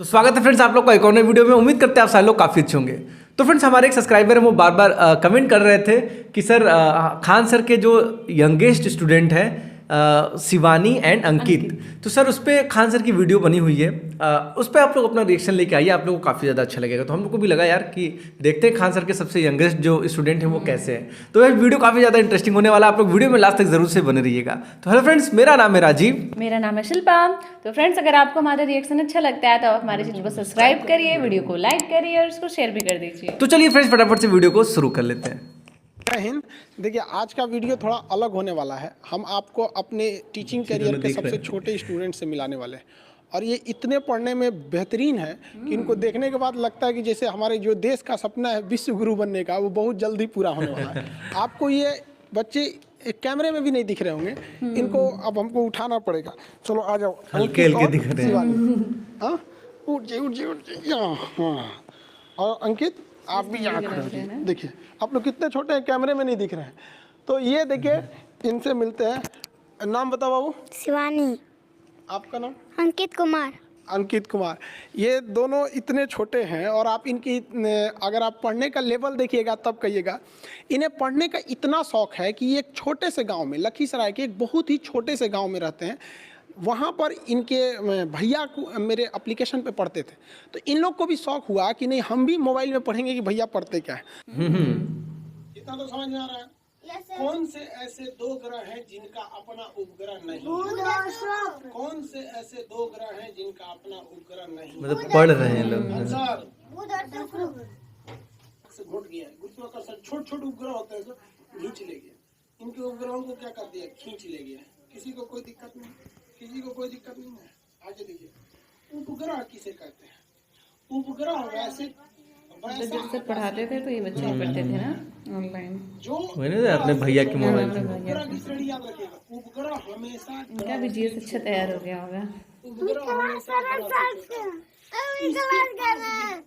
तो स्वागत है फ्रेंड्स आप लोग का एक और नई वीडियो में। उम्मीद करते हैं आप सारे लोग काफ़ी अच्छे होंगे। तो फ्रेंड्स हमारे एक सब्सक्राइबर है वो बार बार कमेंट कर रहे थे कि सर खान सर के जो यंगेस्ट स्टूडेंट हैं शिवानी एंड अंकित, तो सर उस पर खान सर की वीडियो बनी हुई है, उस पर आप लोग अपना रिएक्शन लेके आइए, आप लोगों को काफ़ी ज़्यादा अच्छा लगेगा। तो हम लोग को भी लगा यार कि देखते हैं खान सर के सबसे यंगेस्ट जो स्टूडेंट हैं वो कैसे हैं। तो यह वीडियो काफ़ी ज़्यादा इंटरेस्टिंग होने वाला है, आप लोग वीडियो में लास्ट तक जरूर से बने रहिएगा। तो हेलो फ्रेंड्स, मेरा नाम है राजीव। मेरा नाम है शिल्पा। तो फ्रेंड्स अगर आपको हमारा रिएक्शन अच्छा लगता है तो आप हमारे चैनल को सब्सक्राइब करिए, वीडियो को लाइक करिए और उसको शेयर भी कर दीजिए। तो चलिए फ्रेंड्स फटाफट से वीडियो को शुरू कर लेते हैं। जय हिंद। देखिए आज का वीडियो थोड़ा अलग होने वाला है। हम आपको अपने टीचिंग करियर के सबसे छोटे स्टूडेंट से मिलाने वाले हैं और ये इतने पढ़ने में बेहतरीन है कि इनको देखने के बाद लगता है कि जैसे हमारे जो देश का सपना है विश्व गुरु बनने का, वो बहुत जल्दी पूरा होने वाला है। आपको ये बच्चे एक कैमरे में भी नहीं दिख रहे होंगे, इनको अब हमको उठाना पड़ेगा। चलो आ जाओ, हल्के हल्के दिख रहे हैं। हाँ, उठ जाइए हाँ। और अंकित आप भी यहाँ खड़े हो जाइए। देखिए आप लोग कितने छोटे हैं, कैमरे में नहीं दिख रहे हैं। तो ये देखिए इनसे मिलते हैं। नाम बताओ बाबू। शिवानी। आपका नाम? अंकित कुमार। अंकित कुमार। ये दोनों इतने छोटे हैं और आप इनकी अगर आप पढ़ने का लेवल देखिएगा तब कहिएगा। इन्हें पढ़ने का इतना शौक है कि ये एक छोटे से गांव में, लखीसराय के एक बहुत ही छोटे से गांव में रहते हैं। वहाँ पर इनके भैया को मेरे एप्लीकेशन पे पढ़ते थे, तो इन लोग को भी शौक हुआ कि नहीं हम भी मोबाइल में पढ़ेंगे कि भैया पढ़ते क्या है। इतना तो समझ में आ रहा है। कौन से ऐसे दो ग्रह हैं जिनका अपना उपग्रह नहीं? कौन से ऐसे दो ग्रह हैं जिनका अपना उपग्रह नहीं? मतलब पढ़ रहे हैं लोग। आंसर से घुट गया। गुरुत्वाकर्षण छोटे उपग्रह होते हैं तो खींच ले गया। इनके उपग्रहों को क्या कर दिया? खींच ले गया। किसी को कोई दिक्कत नहीं, किसी को कोई दिक्कत नहीं है। आगे देखिए उपग्रह किसे कहते हैं? उपग्रह वैसे जब सर पढ़ाते थे तो ये बच्चे ही पढ़ते थे ना ऑनलाइन, जो मैंने अपने भैया के मोबाइल से। उपग्रह की श्रेणी याद रखिएगा। उपग्रह हमेशा इनका भी जीएस अच्छा तैयार हो गया होगा। उपग्रह हमेशा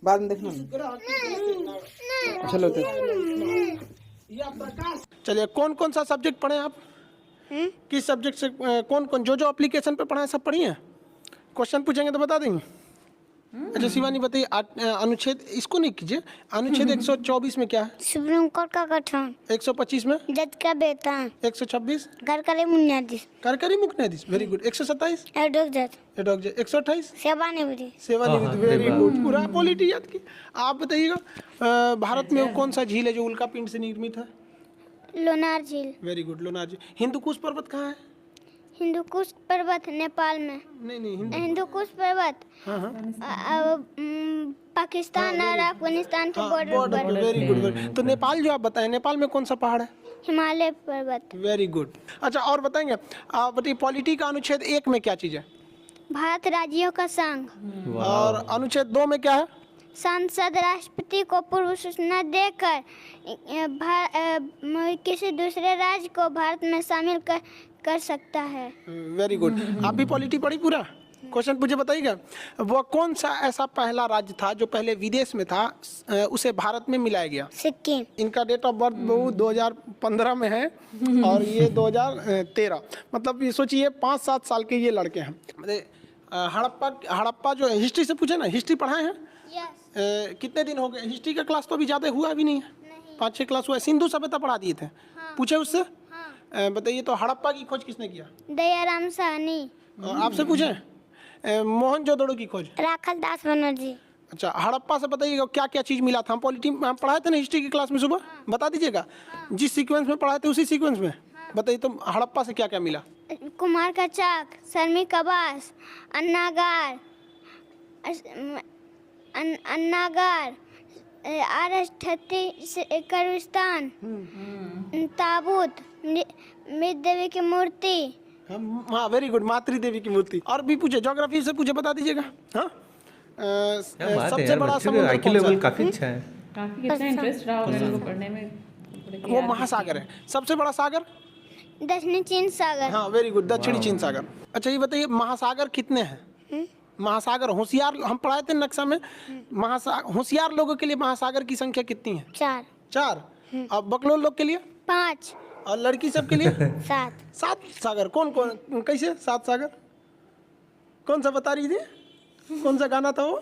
बाद में देखना। चलो या प्रकाश। चलिए कौन कौन सा सब्जेक्ट पढ़े आप? किस सब्जेक्ट से कौन कौन जो एप्लीकेशन पे पढ़ा है सब पढ़ी हैं? क्वेश्चन पूछेंगे तो बता देंगे। अच्छा शिवानी बताइए, अनुच्छेद इसको नहीं कीजिए। अनुच्छेद 124 में क्या है? सुप्रीम कोर्ट का गठन। 125 में? जज का वेतन। 126? सरकारी बुनियादी। कार्यकारी मुख्य न्यायाधीश। Very good. 127? एडोक जज। एडॉक जज। 128? सेवानिवृत्ति। सेवानिवृत्ति। वेरी गुड, पूरा पॉलिटी याद की। आप बताइएगा भारत में कौन सा झील है जो उल्का पिंड से निर्मित है? लोनार झील। वेरी गुड, लोनार झील। हिंदुकुश पर्वत कहाँ है? हिंदुकुश पर्वत नेपाल में। नहीं हिंदुकुश पर्वत पाकिस्तान और अफगानिस्तान के बॉर्डर पर। Very good. तो नेपाल जो आप बताएं, नेपाल में कौन सा पहाड़ है? हिमालय पर्वत। Very good. अच्छा और बताएंगे, आप बताइए पॉलिटी का अनुच्छेद 1 में क्या चीज है? भारत राज्यों का संघ। और अनुच्छेद 2 में क्या है? सांसद राष्ट्रपति को पूर्व सूचना देकर किसी दूसरे राज्य को भारत में शामिल कर सकता है। Very good. आप भी पॉलिटी पढ़ी पूरा? क्वेश्चन पूछे बताइएगा। वो कौन सा ऐसा पहला राज्य था जो पहले विदेश में था, उसे भारत में मिलाया गया? सिक्किम। इनका डेट ऑफ बर्थ 2015 में है और ये 2013। मतलब ये सोचिए 5-7 साल के ये लड़के हैं। हड़प्पा जो हिस्ट्री से पूछे ना, हिस्ट्री पढ़ाए हैं? कितने दिन हो गए? हिस्ट्री का क्लास तो अभी ज़्यादा हुआ भी नहीं है, 5-6 क्लास हुआ है। सिंधु सभ्यता पढ़ा दिए थे। पूछे उससे? बताइए तो हड़प्पा की खोज किसने किया? दयाराम साहनी। आपसे पूछे? मोहनजोदड़ो की खोज? राखल दास बनर्जी। अच्छा हड़प्पा से बताइएगा क्या क्या चीज़ मिला था? हम पॉलिटी में पढ़ाए थे ना हिस्ट्री की क्लास में सुबह, बता दीजिएगा। जिस सीक्वेंस में पढ़ाए थे उसी सीक्वेंस में बताइए तो हड़प्पा से क्या क्या मिला? कुमार का चाक, श्रमिक आवास, अन्नागार, कब्रिस्तान, ताबूत, मृत देवी की मूर्ति। हाँ वेरी गुड, मातृ देवी की मूर्ति। और भी पूछे, ज्योग्राफी से पूछे बता दीजिएगा। हाँ सबसे बड़ा समुद्र कौन सा है? काफी अच्छा है। काफी कितना इंटरेस्ट रहा होगा इनको पढ़ने में। वो महासागर है। सबसे बड़ा सागर? दक्षिणी चीन सागर। हाँ वेरी गुड, दक्षिणी चीन सागर। अच्छा ये बताइए महासागर कितने हैं? महासागर होशियार हम पढ़ाए थे नक्शा में। होशियार लोगों के लिए महासागर की संख्या कितनी है? 4। और बकलोल लोग के लिए? 5। और लड़की सब के लिए? 7 सागर। कौन कौन कैसे 7 सागर? कौन सा बता रही थी? कौन सा गाना था वो?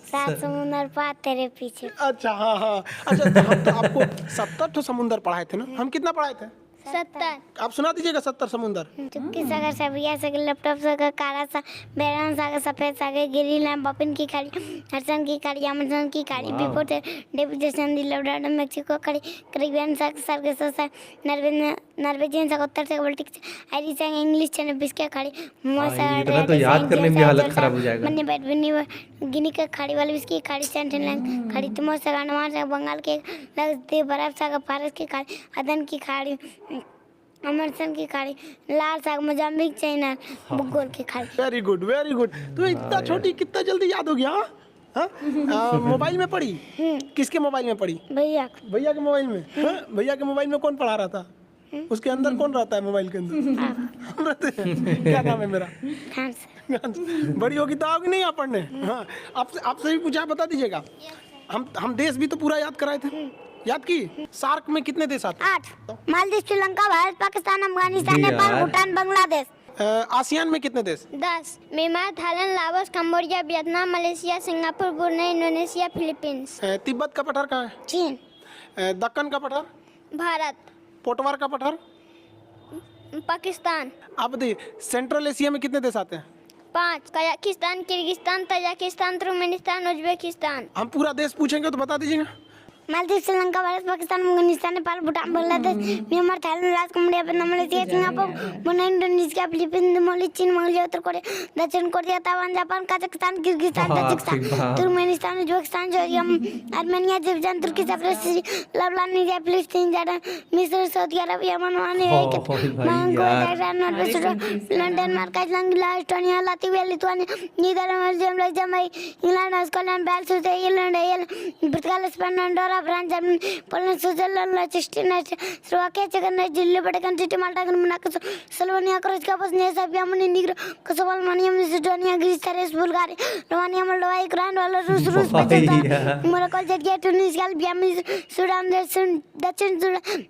सात समुंदर पार तेरे पीछे। अच्छा हाँ हाँ। अच्छा तो हम तो आपको 70 तो समुंदर पढ़ाए थे ना, हम कितना पढ़ाए थे? 70। आप सुना दीजिएगा 70 समुंदर। चुपकी सागर सबिया सागर लैपटॉप सागर काला सा बैरन सागर सफेद सागर गिरी लैम बपिन की खाड़ी हरसन की खाड़ी अमेजन की खाड़ी बिफोर डेविड जैसन दिलवडा मेक्सिको खाड़ी कैरिबियन सागर सागर ससा नॉर्वेजियन सागर उत्तर सागर बाल्टिक आयरिश सागर इंग्लिश चैनल बिस्के खाड़ी इतना तो याद करने में भी हालत खराब हो जाएगा। मन्ने बैठ बिनी गिनी का खाड़ी वाली बिस्की खाड़ी सेंट्रल लैंड खाड़ी तुमो सागर नवार सागर बंगाल के लगते बर्फ सागर फारस की खाड़ी अदन की खाड़ी अमरसन की खाड़ी लाल साग मोजाम्बिक चाइना बुगोल की खाड़ी। Very good very good. तो इतना छोटी कितना जल्दी याद हो गया? हाँ मोबाइल में पढ़ी? किसके मोबाइल में पढ़ी? भैया भैया के मोबाइल में। हाँ? भैया के मोबाइल में कौन पढ़ा रहा था? उसके अंदर कौन रहता है मोबाइल के अंदर? हम रहते हैं। क्या नाम है मेरा? खान सर। बड़ी होगी तो आओगी नहीं यहाँ पढ़ने? हाँ आपसे भी पूछा, बता दीजिएगा। हम देश भी तो पूरा याद कराए थे, याद की? सार्क में कितने देश आते हैं? 8 मालदीव श्रीलंका भारत पाकिस्तान अफगानिस्तान जी नेपाल यार। भूटान बांग्लादेश। आसियान में कितने देश? 10 Myanmar Thailand Laos Cambodia Vietnam Malaysia Singapore Brunei Indonesia Philippines. Tibet का पठार कहाँ है? चीन दक्कन का पठार? भारत पोटवार का पठार? पाकिस्तान। आप बताइए सेंट्रल एशिया में कितने देश आते हैं? 5 Kazakhstan Kyrgyzstan Tajikistan Turkmenistan Uzbekistan. हम पूरा देश पूछेंगे तो बता दीजिएगा। Maldives Sri Lanka Bharat Pakistan Afghanistan Nepal Bhutan Bangladesh Myanmar Thailand Laos Cambodia Vietnam Malaysia Singapore Brunei Indonesia Philippines Mauritius चीन मंगोलिया उत्तर कोरिया दक्षिण Korea Taiwan Japan Kazakhstan Kyrgyzstan Tajikistan Turkmenistan Uzbekistan Georgia Armenia Azerbaijan Turkey Cyprus Lebanon Nigeria फिलिस्तीन जॉर्डन मिस्र Saudi Arab Yemen Oman Iraq Iran Norway Switzerland Denmark Iceland गिलास Estonia Latvia Lithuania Netherland Germany England Scotland Wales Ireland पुर्तगाल Spain Andorra France Germany Poland Switzerland लिechtenstein Slovakia चेक Delhi Vatican City Malta Monaco Slovenia Croatia Bosnia Serbia Montenegro Kosovo Albania Macedonia Greece Thrace Bulgaria Romania Moldova Ukraine Belarus Morocco Georgia Tunisia Albania Sudan दक्षिण Sudan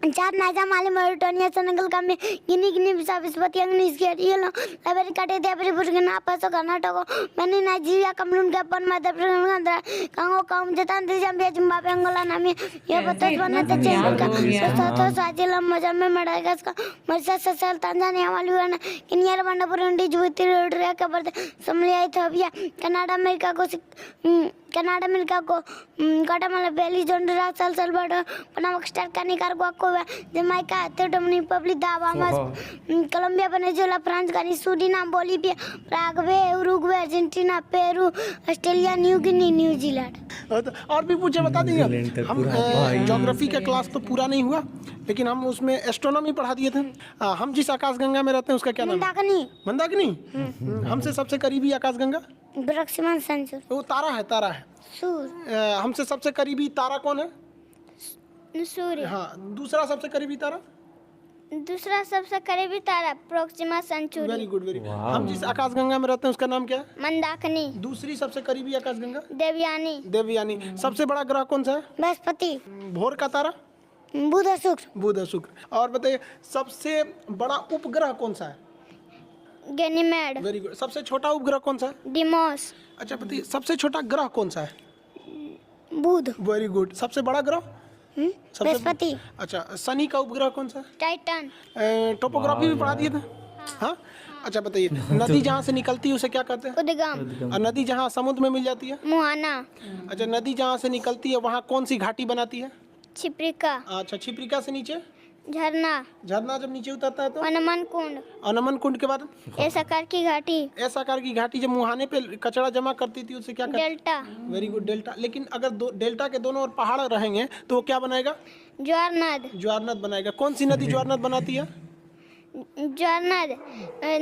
चार Niger Mali Mauritania Senegal Gambia Guinea Bissau स्वातिया Nigeria Liberia काटेरिया Burkina Faso Karnataka Benin Nigeria Cameroon Gabon Madhya Pradesh Congo Zambia Zimbabwe Angola Namibia Botswana Seychelles Swaziland Mozambique Madagascar Mauritius Seychelles Tanzania Maldives Kenya Rwanda Burundi Djibouti Eritrea Cape Verde Somalia Ethiopia Canada America को Guatemala Belize Honduras El Salvador Panama Costa Rica Nicaragua Cuba Jamaica Dominican Republic Bahamas Colombia Venezuela France गानी Suriname Bolivia Paraguay Uruguay Argentina Peru Australia New Guinea New Zealand. और भी पूछे बता देंगे। हम geography का class तो पूरा नहीं हुआ, लेकिन हम उसमें एस्ट्रोनॉमी पढ़ा दिए थे। हम जिस आकाशगंगा में रहते हैं उसका क्या नाम है? मंदाकिनी। हमसे सबसे करीबी आकाशगंगा प्रोक्सिमा सेंचुरी वो तारा है। सूर्य। हमसे सबसे करीबी तारा कौन है? सूर्य। हाँ दूसरा सबसे करीबी तारा? दूसरा सबसे करीबी तारा Proxima Centauri. Very good very good. हम जिस आकाशगंगा में रहते हैं उसका नाम क्या है? मंदाकिनी। दूसरी सबसे करीबी आकाशगंगा? देवयानी। सबसे बड़ा ग्रह कौन सा है? बृहस्पति। भोर का तारा? बुध और शुक्र। और बताइए सबसे बड़ा उपग्रह कौन सा है? गैनीमेड। Very good. सबसे छोटा उपग्रह कौन सा है? डिमोस। अच्छा बताइए सबसे छोटा ग्रह कौन सा है? बुध। Very good. सबसे बड़ा ग्रह? बृहस्पति। अच्छा शनि का उपग्रह कौन सा है? टाइटन। टोपोग्राफी भी पढ़ा दिए थे। हाँ अच्छा बताइए नदी जहाँ से निकलती है उसे क्या कहते हैं? उद्गम। और नदी जहाँ समुद्र में मिल जाती है? मुहाना। अच्छा नदी जहाँ से निकलती है वहाँ कौन सी घाटी बनाती है? छिप्रिका। अच्छा छिप्रिका से नीचे? झरना जब नीचे उतरता है तो? अनमन कुंड के बाद? ऐसा आकार की घाटी। जब मुहाने पे कचरा जमा करती थी उसे क्या कहते हैं? डेल्टा। Very good delta. लेकिन अगर डेल्टा के दोनों ओर पहाड़ रहेंगे तो वो क्या बनाएगा? ज्वार नद बनाएगा। कौन सी नदी ज्वार नद बनाती है?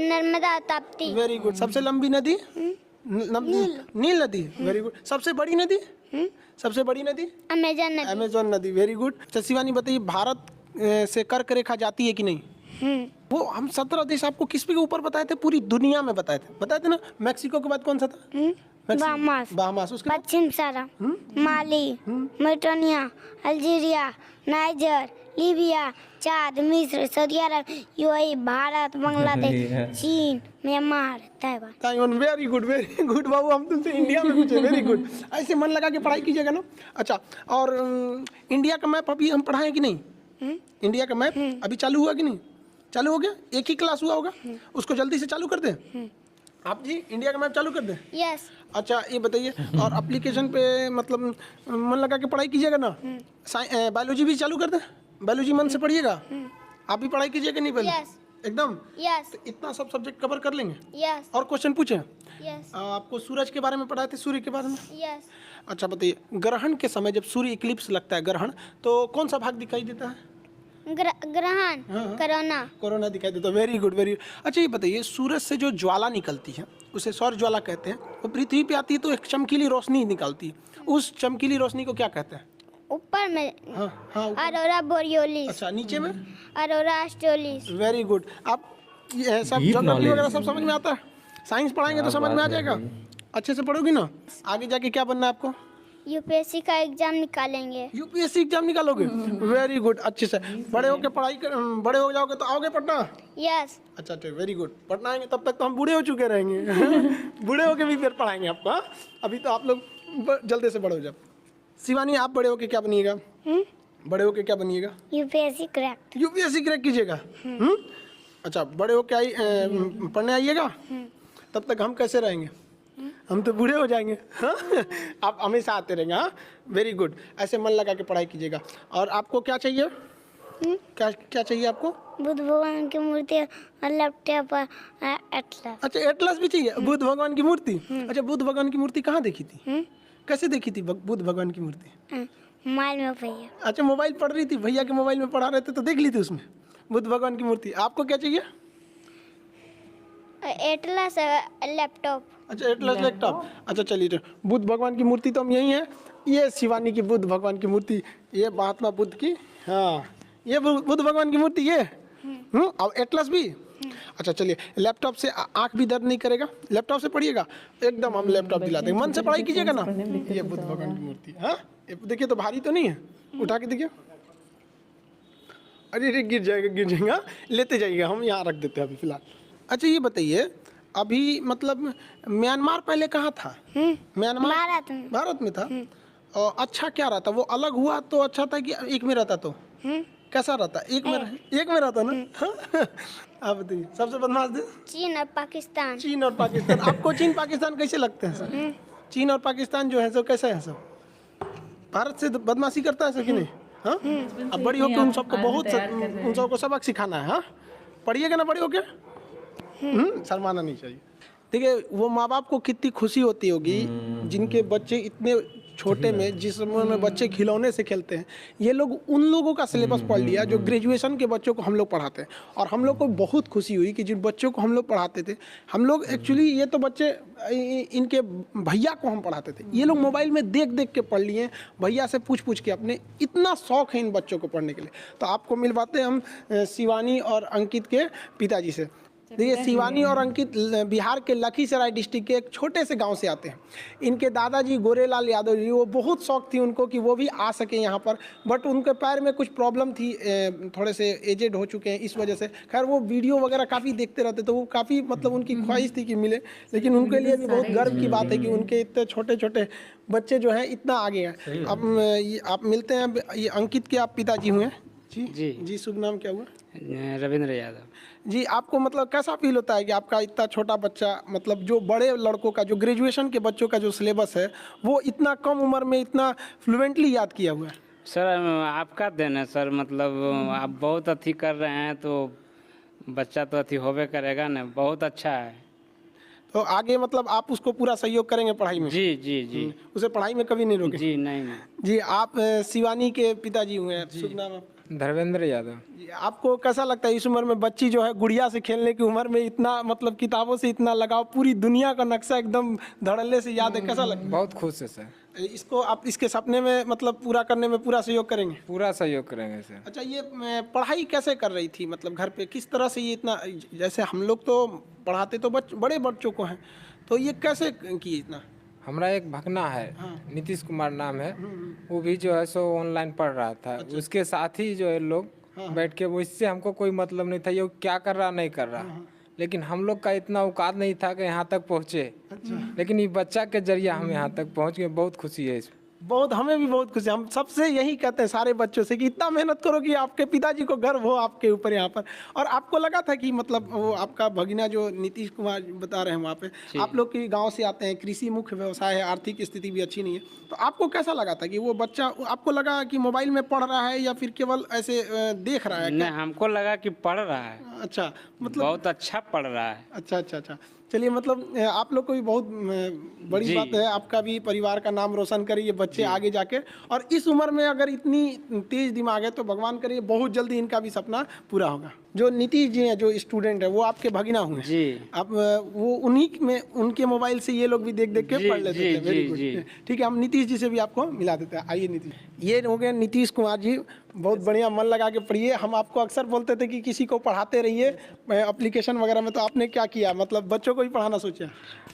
नर्मदा ताप्ती। Very good. सबसे लंबी नदी? नील नदी। Very good. सबसे बड़ी नदी? अमेजन नदी। Very good. अच्छा शिवानी बताइए भारत से कर्क रेखा जाती है कि नहीं? वो हम 17 देश आपको किस पे के ऊपर बताए थे? पूरी दुनिया में बताए थे ना। मैक्सिको के बाद कौन सा था? बहामास। पश्चिम सारा Mali Mauritania Algeria Niger Libya, Chad, मिस्र, Saudi Arab, UAE, Bharat, Bangladesh, चीन, Myanmar, Taiwan. Taiwan. Very good बाबू, हम तुमसे इंडिया में पूछे। वेरी गुड, ऐसे मन लगा के पढ़ाई कीजिएगा ना। अच्छा, और इंडिया का मैप अभी हम पढ़ाएं कि नहीं? इंडिया का मैप अभी चालू हुआ कि नहीं? चालू हो गया, एक ही क्लास हुआ होगा, उसको जल्दी से चालू कर दें। आप जी इंडिया का मैप चालू कर दें। यस। अच्छा ये बताइए, और एप्लीकेशन पे मतलब मन लगा के पढ़ाई कीजिएगा ना। बायोलॉजी भी चालू कर दें, बायोलॉजी मन से पढ़िएगा। आप भी पढ़ाई कीजिएगा नहीं पहले? यस। एकदम। यस। तो इतना सब सब्जेक्ट कवर कर लेंगे। यस। और क्वेश्चन पूछे? यस। आपको सूरज के बारे में पढ़ाए थे, सूर्य के बारे में? यस। अच्छा बताइए, ग्रहण के समय जब सूर्य इक्लिप्स लगता है, ग्रहण, तो कौन सा भाग दिखाई देता है? ग्रहण। कोरोना। कोरोना दिखाई देता है। Very good very. अच्छा ये बताइए, सूरज से जो ज्वाला निकलती है उसे सौर ज्वाला कहते हैं। वो पृथ्वी पे आती है तो एक चमकीली रोशनी निकलती है, उस चमकीली रोशनी को क्या कहते हैं? ऊपर में हाँ हाँ ऊपर। अरोरा बोरियोलिस। अच्छा नीचे में? अरोरा ऑस्ट्रेलिस। Very good. आप ये सब Deep ज्योग्राफी knowledge। वगैरह सब समझ में आता है? साइंस पढ़ाएंगे तो समझ में आ जाएगा। अच्छे से पढ़ोगी ना, आगे जाके क्या बनना है आपको? यूपीएससी का एग्जाम निकालेंगे। यूपीएससी एग्जाम निकालोगे? वेरी गुड, अच्छे से। बड़े होके बड़े हो जाओगे तो आओगे पढ़ना? यस। अच्छा ठीक, वेरी गुड। पढ़ना आएंगे तब तक तो हम बूढ़े हो चुके रहेंगे। बूढ़े होके भी फिर पढ़ाएंगे आपको। हाँ? अभी तो आप लोग जल्दी से बड़े हो जाओ। शिवानी, आप बड़े होके क्या बनिएगा? बड़े होके क्या बनिएगा? UPSC crack. यूपीएससी क्रैक कीजिएगा? अच्छा, बड़े होके पढ़ने आइएगा। तब तक हम कैसे रहेंगे? हम तो बूढ़े हो जाएंगे। हाँ? आप हमेशा आते रहेंगे। हाँ, वेरी गुड। ऐसे मन लगा के पढ़ाई कीजिएगा। और आपको क्या चाहिए? क्या क्या चाहिए आपको? बुद्ध भगवान की मूर्ति और लैपटॉप और एटलस। अच्छा एटलस भी चाहिए। बुद्ध भगवान की मूर्ति? अच्छा, बुद्ध भगवान की मूर्ति कहाँ देखी थी? कैसे देखी थी बुद्ध भगवान की मूर्ति? मोबाइल में भैया। अच्छा, मोबाइल पढ़ रही थी, भैया के मोबाइल में पढ़ा रहे थे तो देख ली थी उसमें बुद्ध भगवान की मूर्ति। आपको क्या चाहिए? Atlas laptop. अच्छा एटलस लैपटॉप। अच्छा चलिए, तो बुद्ध भगवान की मूर्ति तो हम यही है। ये शिवानी की बुद्ध भगवान की मूर्ति, ये महात्मा बुद्ध की। हाँ, ये बुद्ध भगवान की मूर्ति ये। और एटलस भी। अच्छा चलिए, लैपटॉप से आंख भी दर्द नहीं करेगा? लैपटॉप से पढ़िएगा एकदम, हम लैपटॉप दिलाते हैं। मन से पढ़ाई कीजिएगा ना। ये बुद्ध भगवान की मूर्ति। हाँ, देखिए तो भारी तो नहीं है, उठा के देखिए। अरे गिर जाएगा। लेते जाइएगा, हम यहाँ रख देते हैं अभी फिलहाल। अच्छा ये बताइए, अभी मतलब म्यांमार पहले कहाँ था? म्यांमार भारत में था। और अच्छा क्या रहता? वो अलग हुआ तो अच्छा था कि एक में रहता तो कैसा रहता? एक में रहता ना। हाँ? आप बताइए, सबसे बदमाश देश? चीन और पाकिस्तान। चीन और पाकिस्तान। आपको चीन पाकिस्तान कैसे लगते हैं सर? चीन और पाकिस्तान जो है सो कैसा है सब? भारत से बदमाशी करता है सर कि नहीं? हाँ, अब बड़ी होकर उन सबको उन सबको सबक सिखाना है। हाँ, पढ़िएगा ना बड़े होके। शर्माना नहीं चाहिए। देखिए, वो माँ बाप को कितनी खुशी होती होगी जिनके बच्चे इतने छोटे में, जिस उम्र में बच्चे खिलौने से खेलते हैं। ये लोग उन लोगों का सिलेबस पढ़ लिया जो ग्रेजुएशन के बच्चों को हम लोग पढ़ाते हैं। और हम लोग को बहुत खुशी हुई कि जिन बच्चों को हम लोग पढ़ाते थे, हम लोग एक्चुअली ये तो बच्चे इनके भैया को हम पढ़ाते थे, ये लोग मोबाइल में देख देख के पढ़ लिए, भैया से पूछ के अपने। इतना शौक है इन बच्चों को पढ़ने के लिए। तो आपको मिलवाते हैं हम शिवानी और अंकित के पिताजी से। देखिए, शिवानी और अंकित बिहार के लखीसराय डिस्ट्रिक्ट के एक छोटे से गांव से आते हैं। इनके दादाजी गोरेलाल यादव जी, वो बहुत शौक थी उनको कि वो भी आ सके यहाँ पर, बट उनके पैर में कुछ प्रॉब्लम थी, थोड़े से एजेड हो चुके हैं, इस वजह से। खैर वो वीडियो वगैरह काफ़ी देखते रहते, तो वो काफ़ी मतलब उनकी ख्वाहिश थी कि मिले। लेकिन उनके लिए भी बहुत गर्व की बात है कि उनके इतने छोटे छोटे बच्चे जो हैं इतना आगे हैं। अब आप मिलते हैं। ये अंकित के आप पिताजी हुए? जी, शुभ नाम क्या हुआ? रविंद्र यादव। जी, आपको मतलब कैसा फील होता है कि आपका इतना छोटा बच्चा, मतलब जो बड़े लड़कों का, जो ग्रेजुएशन के बच्चों का जो सिलेबस है, वो इतना कम उम्र में इतना फ्लुएंटली याद किया हुआ है? सर आपका देन है सर, मतलब आप बहुत अथी कर रहे हैं तो बच्चा तो अथी होबे करेगा ना। बहुत अच्छा है। तो आगे मतलब आप उसको पूरा सहयोग करेंगे पढ़ाई में? जी। उसे पढ़ाई में कभी नहीं रोके? जी नहीं। जी, आप शिवानी के पिताजी हुए हैं। शुभ नाम? धर्मेंद्र यादव। जी, आपको कैसा लगता है इस उम्र में बच्ची जो है गुड़िया से खेलने की उम्र में इतना मतलब किताबों से इतना लगाव, पूरी दुनिया का नक्शा एकदम धड़ल्ले से याद है, कैसा लगता है? बहुत खुश है सर। इसको आप इसके सपने में मतलब पूरा करने में पूरा सहयोग करेंगे? पूरा सहयोग करेंगे सर। अच्छा, ये पढ़ाई कैसे कर रही थी मतलब घर पे, किस तरह से ये इतना, जैसे हम लोग तो पढ़ाते तो बड़े बच्चों को हैं, तो ये कैसे की इतना? हमारा एक भगना है, नीतीश कुमार नाम है, वो भी जो है सो ऑनलाइन पढ़ रहा था। उसके साथ ही जो है लोग बैठ के, वो इससे हमको कोई मतलब नहीं था ये क्या कर रहा नहीं कर रहा, लेकिन हम लोग का इतना औकात नहीं था कि यहाँ तक पहुँचे। लेकिन ये बच्चा के जरिए हम यहाँ तक पहुँच गए, बहुत खुशी है इसमें। बहुत, हमें भी बहुत खुशी। हम सबसे यही कहते हैं सारे बच्चों से कि इतना मेहनत करो कि आपके पिताजी को गर्व हो आपके ऊपर यहाँ पर। और आपको लगा था कि मतलब वो आपका भगिना जो नीतीश कुमार बता रहे हैं वहाँ पे, आप लोग के गांव से आते हैं, कृषि मुख्य व्यवसाय है, आर्थिक स्थिति भी अच्छी नहीं है, तो आपको कैसा लगा था कि वो बच्चा, आपको लगा कि मोबाइल में पढ़ रहा है या फिर केवल ऐसे देख रहा है? नहीं, हमको लगा कि पढ़ रहा है। अच्छा, मतलब बहुत अच्छा पढ़ रहा है। अच्छा अच्छा अच्छा। चलिए, मतलब आप लोग को भी बहुत बड़ी बात है, आपका भी परिवार का नाम रोशन करे ये बच्चे आगे जाके। और इस उम्र में अगर इतनी तेज दिमाग है तो भगवान करे बहुत जल्दी इनका भी सपना पूरा होगा। जो नीतीश जी हैं, जो स्टूडेंट है, वो आपके भगिना हुए जी। आप वो उन्हीं में, उनके मोबाइल से ये लोग भी देख देख के जी, पढ़ लेते जी, थे। वेरी जी, गुड। जी। ठीक है, हम नीतीश जी से भी आपको मिला देते हैं। आइए नीतीश, ये हो गए नीतीश कुमार जी, बहुत बढ़िया, मन लगा के पढ़िए। हम आपको अक्सर बोलते थे कि किसी को पढ़ाते रहिए एप्लीकेशन वगैरह में, तो आपने क्या किया, मतलब बच्चों को ही पढ़ाना सोचा?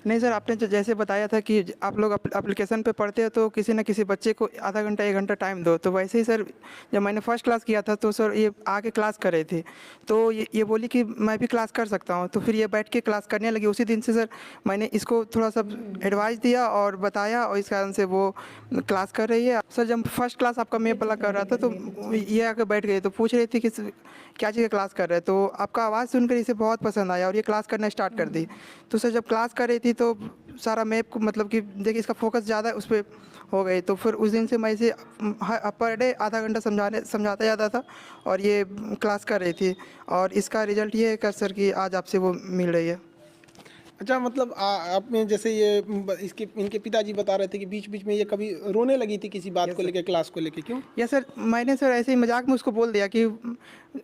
नहीं सर, आपने जैसे बताया था कि आप लोग एप्लीकेशन पे पढ़ते हो तो किसी न किसी बच्चे को आधा घंटा 1 घंटा टाइम दो। तो वैसे ही सर, जब मैंने फर्स्ट क्लास किया था तो सर ये आके क्लास कर रहे थे, तो ये बोली कि मैं भी क्लास कर सकता हूँ। तो फिर ये बैठ के क्लास करने लगी। उसी दिन से सर मैंने इसको थोड़ा सा एडवाइस दिया और बताया, और इस कारण से वो क्लास कर रही है। सर जब फर्स्ट क्लास आपका मैप वाला कर रहा था तो ये आके बैठ गई, तो पूछ रही थी कि क्या चीज़ का क्लास कर रहे हैं। तो आपका आवाज़ सुनकर इसे बहुत पसंद आया और ये क्लास करना स्टार्ट कर दी। तो सर जब क्लास कर रही थी तो सारा मैप को, मतलब कि देखिए इसका फोकस ज़्यादा उस पर हो गई। तो फिर उस दिन से मैं इसे पर डे आधा घंटा समझाता जाता था और ये क्लास कर रही थी। और इसका रिजल्ट ये है कि सर कि आज आपसे वो मिल रही है। अच्छा, मतलब आपने जैसे ये इनके पिताजी बता रहे थे कि बीच बीच में ये कभी रोने लगी थी किसी बात को लेकर, क्लास को लेकर, क्यों? या सर मैंने सर ऐसे ही मजाक में उसको बोल दिया कि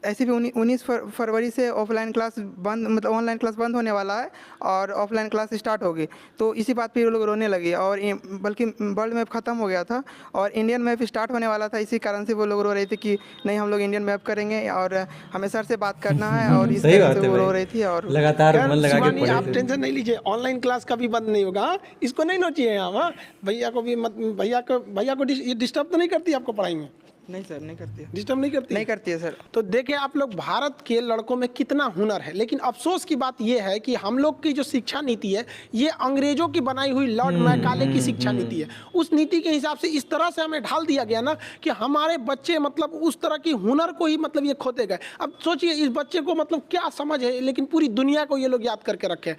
ऐसे भी 19 फरवरी से ऑफलाइन क्लास बंद, मतलब ऑनलाइन क्लास बंद होने वाला है और ऑफलाइन क्लास स्टार्ट होगी। तो इसी बात पे वो लोग रोने लगे, और बल्कि वर्ल्ड मैप ख़त्म हो गया था और इंडियन मैप स्टार्ट होने वाला था। इसी कारण से वो लोग रो रहे थे कि नहीं, हम लोग इंडियन मैप करेंगे और हमें सर से बात करना है, और इस तरह से वो रो रही थी। और लगातार मन लगा के शिवानी, आप पढ़े थे। टेंशन नहीं लीजिए, ऑनलाइन क्लास कभी बंद नहीं होगा। इसको नहीं नोचिए हम। हाँ, भैया को भी मत, भैया को ये डिस्टर्ब तो नहीं करती आपको पढ़ाई में? नहीं सर, नहीं करती है। डिस्टर्ब नहीं करती? नहीं करती है सर। तो देखिए आप लोग, भारत के लड़कों में कितना हुनर है, लेकिन अफसोस की बात यह है कि हम लोग की जो शिक्षा नीति है ये अंग्रेजों की बनाई हुई लॉर्ड मैकाले की शिक्षा नीति है। उस नीति के हिसाब से इस तरह से हमें ढाल दिया गया ना कि हमारे बच्चे मतलब उस तरह की हुनर को ही मतलब ये खोते गए। अब सोचिए इस बच्चे को मतलब क्या समझ है, लेकिन पूरी दुनिया को ये लोग याद करके रखे।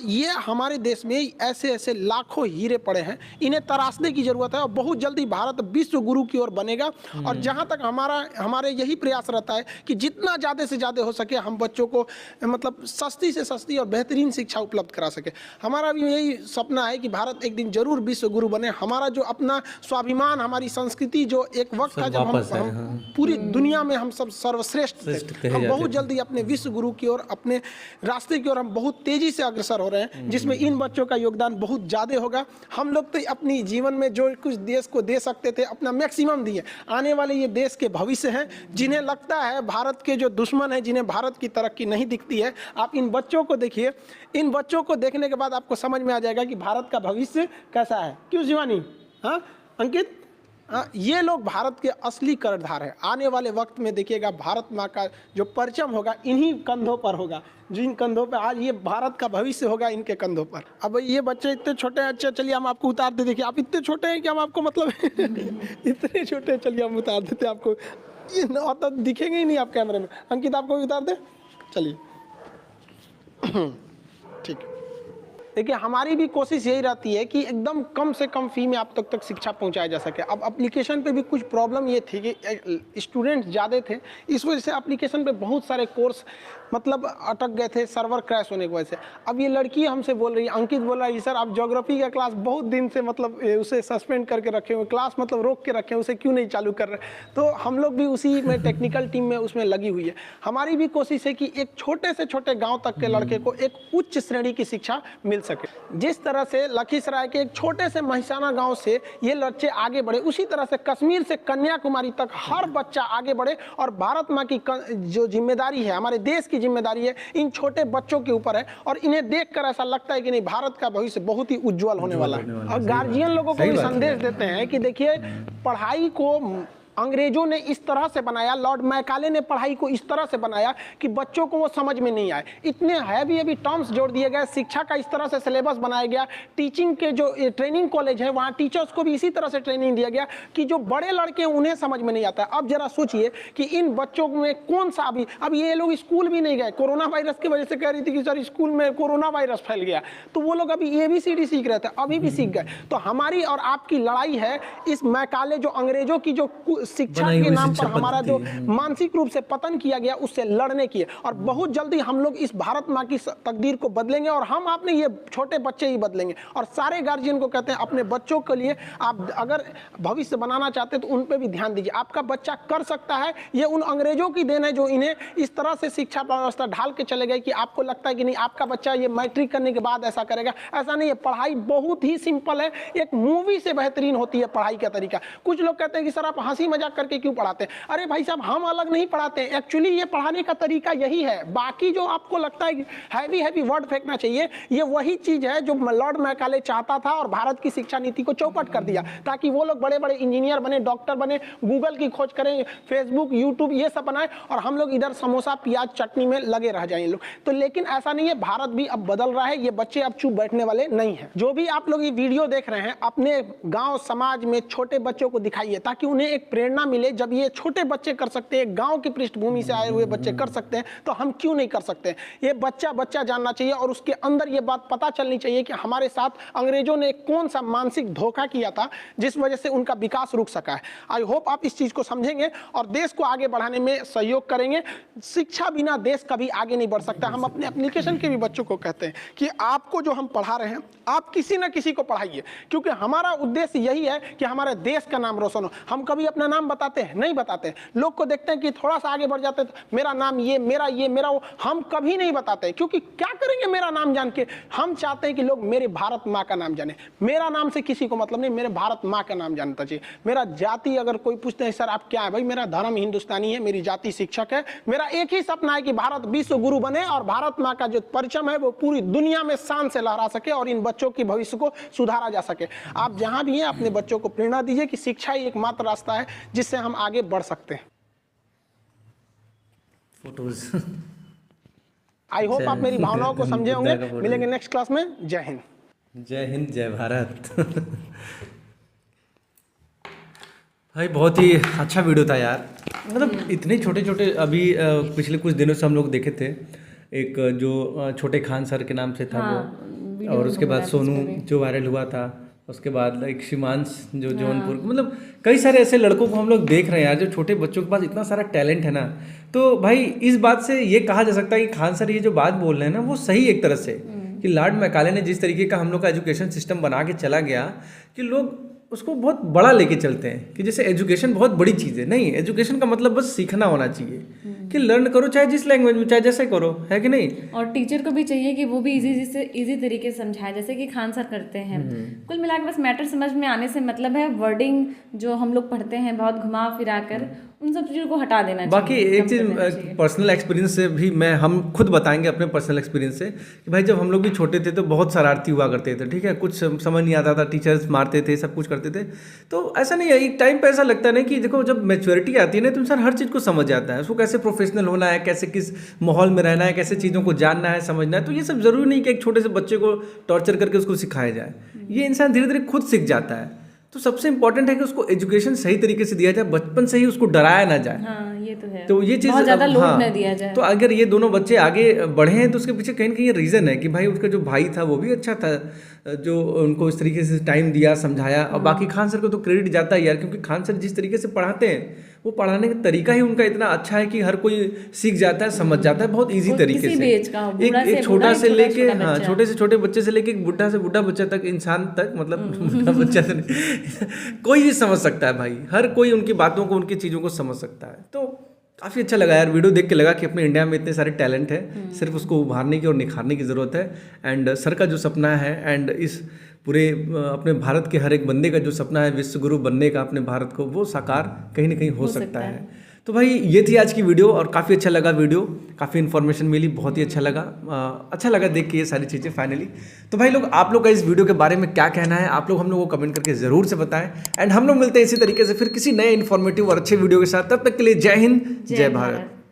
ये हमारे देश में ऐसे ऐसे लाखों हीरे पड़े हैं, इन्हें तराशने की जरूरत है और बहुत जल्दी भारत विश्व गुरु की ओर बनेगा। और जहाँ तक हमारे यही प्रयास रहता है कि जितना ज़्यादा से ज़्यादा हो सके हम बच्चों को मतलब सस्ती से सस्ती और बेहतरीन शिक्षा उपलब्ध करा सके। हमारा भी यही सपना है कि भारत एक दिन जरूर विश्व गुरु बने। हमारा जो अपना स्वाभिमान, हमारी संस्कृति जो एक वक्त था जब हम पूरी दुनिया में हम सब सर्वश्रेष्ठ थे, हम बहुत जल्दी अपने विश्व गुरु की ओर, अपने रास्ते की ओर हम बहुत तेजी से अग्रसर हो रहे हैं, जिसमें इन बच्चों का योगदान बहुत ज़्यादा होगा। हम लोग तो अपनी जीवन में जो कुछ देश को दे सकते थे अपना मैक्सिमम दिए। आने वाले ये देश के भविष्य हैं, जिन्हें लगता है भारत के जो दुश्मन हैं, जिन्हें भारत की तरक्की नहीं दिखती है, आप इन बच्चों को देखिए। इन बच्चों को देखने के बाद आपको समझ में आ जाएगा कि भारत का भविष्य कैसा है। क्यों शिवानी? हाँ अंकित, ये लोग भारत के असली कर्णधार हैं। आने वाले वक्त में देखिएगा भारत माँ का जो परचम होगा इन्हीं कंधों पर होगा, जिन कंधों पर आज ये भारत का भविष्य होगा, इनके कंधों पर। अब ये बच्चे इतने छोटे हैं। अच्छा चलिए हम आपको उतार दे। देखिए आप इतने छोटे हैं कि हम आपको मतलब इतने छोटे, चलिए हम उतार देते आपको। ये तो दिखेंगे ही नहीं आप कैमरे में। अंकित आपको भी उतार दे, चलिए ठीक है। देखिए हमारी भी कोशिश यही रहती है कि एकदम कम से कम फी में आप तक शिक्षा पहुंचाया जा सके। अब एप्लीकेशन पे भी कुछ प्रॉब्लम ये थी कि स्टूडेंट्स ज़्यादा थे, इस वजह से एप्लीकेशन पे बहुत सारे कोर्स मतलब अटक गए थे सर्वर क्रैश होने की वजह से। अब ये लड़की हमसे बोल रही है, अंकित बोल रहा है सर आप ज्योग्राफी का क्लास बहुत दिन से मतलब उसे सस्पेंड करके रखे हुए, क्लास मतलब रोक के रखे, उसे क्यों नहीं चालू कर रहे। तो हम लोग भी उसी में टेक्निकल टीम में उसमें लगी हुई है। हमारी भी कोशिश है कि एक छोटे से छोटे गाँव तक के लड़के को एक उच्च श्रेणी की शिक्षा मिल सके। जिस तरह से लखीसराय के एक छोटे से महिसाना गांव से ये बच्चे आगे बढ़े, उसी तरह से कश्मीर से कन्याकुमारी तक हर बच्चा आगे बढ़े और भारत माँ की जो जिम्मेदारी है, हमारे देश की जिम्मेदारी है इन छोटे बच्चों के ऊपर है, और इन्हें देखकर ऐसा लगता है कि नहीं, भारत का भविष्य बहुत ही उज्जवल होने वाला है। और गार्जियन लोगों को भी संदेश देते हैं कि देखिए, पढ़ाई को अंग्रेजों ने इस तरह से बनाया, लॉर्ड मैकाले ने पढ़ाई को इस तरह से बनाया कि बच्चों को वो समझ में नहीं आए। इतने हैवी टर्म्स जोड़ दिए गए, शिक्षा का इस तरह से सिलेबस बनाया गया, टीचिंग के जो ट्रेनिंग कॉलेज है वहाँ टीचर्स को भी इसी तरह से ट्रेनिंग दिया गया कि जो बड़े लड़के हैं उन्हें समझ में नहीं आता। अब जरा सोचिए कि इन बच्चों में कौन सा अभी ये लोग स्कूल भी नहीं गए, कोरोना वायरस की वजह से कह रही थी कि सर स्कूल में कोरोना वायरस फैल गया, तो वो लोग अभी ABCD सीख रहे थे, अभी भी सीख गए। तो हमारी और आपकी लड़ाई है इस मैकाले, जो अंग्रेजों की जो शिक्षा के नाम पर हमारा जो मानसिक रूप से पतन किया गया, उससे लड़ने की है। और बहुत जल्दी हम लोग इस भारत माँ की तकदीर को बदलेंगे, और हम आपने ये छोटे बच्चे ही बदलेंगे। और सारे गार्जियन को कहते हैं, अपने बच्चों के लिए आप अगर भविष्य बनाना चाहते हैं तो उन पे भी ध्यान दीजिए। आपका बच्चा कर सकता है, ये उन अंग्रेजों की देन है जो इन्हें इस तरह से शिक्षा व्यवस्था ढाल के चले गए कि आपको लगता है कि नहीं, आपका बच्चा ये मैट्रिक करने के बाद ऐसा करेगा। ऐसा नहीं है, पढ़ाई बहुत ही सिंपल है, एक मूवी से बेहतरीन होती है पढ़ाई का तरीका। कुछ लोग कहते हैं कि सर आप हंसी मजाक करके क्यों पढ़ाते हैं? अरे भाई साहब, हम अलग नहीं पढ़ाते हैं, एक्चुअली ये पढ़ाने का तरीका यही है। बाकी जो आपको लगता है हैवी वर्ड फेंकना चाहिए, ये वही चीज है जो लॉर्ड मैकाले चाहता था, और भारत की शिक्षा नीति को चौपट कर दिया ताकि वो लोग बड़े बड़े इंजीनियर बने, डॉक्टर बने, गूगल की खोज करें, फेसबुक, यूट्यूब ये सब बनाए, और हम लोग इधर समोसा प्याज चटनी में लगे रह जाएं लोग। तो लेकिन ऐसा नहीं है, भारत भी अब बदल रहा है, ये बच्चे अब चुप बैठने वाले नहीं है। जो भी आप लोग ये वीडियो देख रहे हैं, अपने गाँव समाज में छोटे बच्चों को दिखाइए ताकि उन्हें एक प्रेरणा मिले। जब ये छोटे बच्चे कर सकते हैं, गांव की पृष्ठभूमि से आए हुए बच्चे कर सकते हैं, तो हम क्यों नहीं कर सकते? ये बच्चा जानना चाहिए, और उसके अंदर ये बात पता चलनी चाहिए कि हमारे साथ अंग्रेजों ने कौन सा मानसिक धोखा किया था जिस वजह से उनका विकास रुक सका है। आई होप आप इस चीज को समझेंगे और देश को आगे बढ़ाने में सहयोग करेंगे। शिक्षा बिना देश कभी आगे नहीं बढ़ सकता। हम अपने एप्लीकेशन के भी बच्चों को कहते हैं कि आपको जो हम पढ़ा रहे हैं, आप किसी ना किसी को पढ़ाइए, क्योंकि हमारा उद्देश्य यही है कि हमारे देश का नाम रोशन हो। हम कभी अपना नाम बताते हैं? नहीं बताते। लोग को देखते हैं कि थोड़ा सा आगे बढ़ जाते हैं तो मेरा नाम ये, मेरा वो, हम कभी नहीं बताते, क्योंकि क्या करेंगे मेरा नाम जान के? हम चाहते हैं कि लोग मेरे भारत माँ का नाम जाने। मेरा नाम से किसी को मतलब नहीं, मेरे भारत माँ का नाम जानना चाहिए। मेरा जाति, अगर कोई पूछते हैं सर आप क्या है, भाई मेरा धर्म हिंदुस्तानी है, मेरी जाति शिक्षक है। मेरा एक ही सपना है कि भारत विश्व गुरु बने और भारत माँ का जो परचम है वो पूरी दुनिया में शान से लहरा सके और इन बच्चों की भविष्य को सुधारा जा सके। आप जहां भी हैं अपने बच्चों को प्रेरणा दीजिए कि शिक्षा ही एकमात्र रास्ता है जिससे हम आगे बढ़ सकते हैं। फोटोज। आई होप आप मेरी भावनाओं को समझे होंगे। मिलेंगे नेक्स्ट क्लास में। जय हिंद। जय हिंद, जय भारत। भाई बहुत ही अच्छा वीडियो था यार, मतलब इतने छोटे छोटे। अभी पिछले कुछ दिनों से हम लोग देखे थे एक जो छोटे खान सर के नाम से था वो, और उसके बाद सोनू जो वायरल हुआ था, उसके बाद एक शिमांश जो जौनपुर, मतलब कई सारे ऐसे लड़कों को हम लोग देख रहे हैं यार, जो छोटे बच्चों के पास इतना सारा टैलेंट है ना। तो भाई इस बात से ये कहा जा सकता है कि खान सर ये जो बात बोल रहे हैं ना वो सही एक तरह से, कि लॉर्ड मैकाले ने जिस तरीके का हम लोग का एजुकेशन सिस्टम बना के चला गया कि लोग उसको बहुत बड़ा लेके चलते हैं कि जैसे एजुकेशन बहुत बड़ी चीज़ है। नहीं, एजुकेशन का मतलब बस सीखना होना चाहिए कि लर्न करो, चाहे जिस लैंग्वेज में, चाहे जैसे करो, है कि नहीं। और टीचर को भी चाहिए कि वो भी इजी तरीके से समझाए, जैसे कि खान सर करते हैं। कुल मिला के बस मैटर समझ में आने से मतलब है, वर्डिंग जो हम लोग पढ़ते हैं बहुत घुमा फिरा कर, उन सब चीज़ों को हटा देना चाहिए। बाकी एक चीज़ पर्सनल एक्सपीरियंस से भी हम खुद बताएंगे अपने पर्सनल एक्सपीरियंस से कि भाई जब हम लोग भी छोटे थे तो बहुत शरारती हुआ करते थे, ठीक है, कुछ समझ नहीं आता था, टीचर्स मारते थे, सब कुछ करते थे। तो ऐसा नहीं है, एक टाइम पे ऐसा लगता है ना कि देखो जब मैच्योरिटी आती है ना तो इंसान हर चीज़ को समझ जाता है, उसको कैसे प्रोफेशनल होना है, कैसे किस माहौल में रहना है, कैसे चीज़ों को जानना है, समझना है। तो ये सब ज़रूरी नहीं कि एक छोटे से बच्चे को टॉर्चर करके उसको सिखाया जाए, ये इंसान धीरे धीरे खुद सीख जाता है। तो सबसे इंपॉर्टेंट है कि उसको एजुकेशन सही तरीके से दिया जाए, बचपन से ही उसको डराया ना जाए। हाँ, ये तो है। तो ये चीज़ बहुत ज़्यादा लोड न दिया जाए। तो अगर ये दोनों बच्चे आगे बढ़े हैं तो उसके पीछे कहीं ना कहीं रीज़न है कि भाई उसका जो भाई था वो भी अच्छा था, जो उनको इस तरीके से टाइम दिया, समझाया। और बाकी खान सर को तो क्रेडिट जाता है यार, क्योंकि खान सर जिस तरीके से पढ़ाते हैं वो पढ़ाने का तरीका ही उनका इतना अच्छा है कि हर कोई सीख जाता है, समझ जाता है बहुत इजी तरीके से। एक छोटा से लेके, हाँ, छोटे से छोटे बच्चे से लेके एक बुढ़ा से बुढ़ा बच्चा तक, इंसान तक, मतलब बुढ़ा बच्चा तो नहीं कोई भी समझ सकता है भाई, हर कोई उनकी बातों को, उनकी चीज़ों को समझ सकता है। तो काफ़ी अच्छा लगा यार वीडियो देख के, लगा कि अपने इंडिया में इतने सारे टैलेंट है, सिर्फ उसको उभारने की और निखारने की ज़रूरत है। एंड सर का जो सपना है, एंड इस पूरे अपने भारत के हर एक बंदे का जो सपना है विश्व गुरु बनने का अपने भारत को, वो साकार कहीं ना कहीं हो सकता है। तो भाई ये थी आज की वीडियो और काफ़ी अच्छा लगा वीडियो, काफ़ी इन्फॉर्मेशन मिली, बहुत ही अच्छा लगा। अच्छा लगा देख के ये सारी चीज़ें फाइनली। तो भाई लोग, आप लोग का इस वीडियो के बारे में क्या कहना है, आप लोग हम लोग को कमेंट करके ज़रूर से बताएं। एंड हम लोग मिलते हैं इसी तरीके से फिर किसी नए इन्फॉर्मेटिव और अच्छे वीडियो के साथ। तब तक के लिए जय हिंद, जय भारत।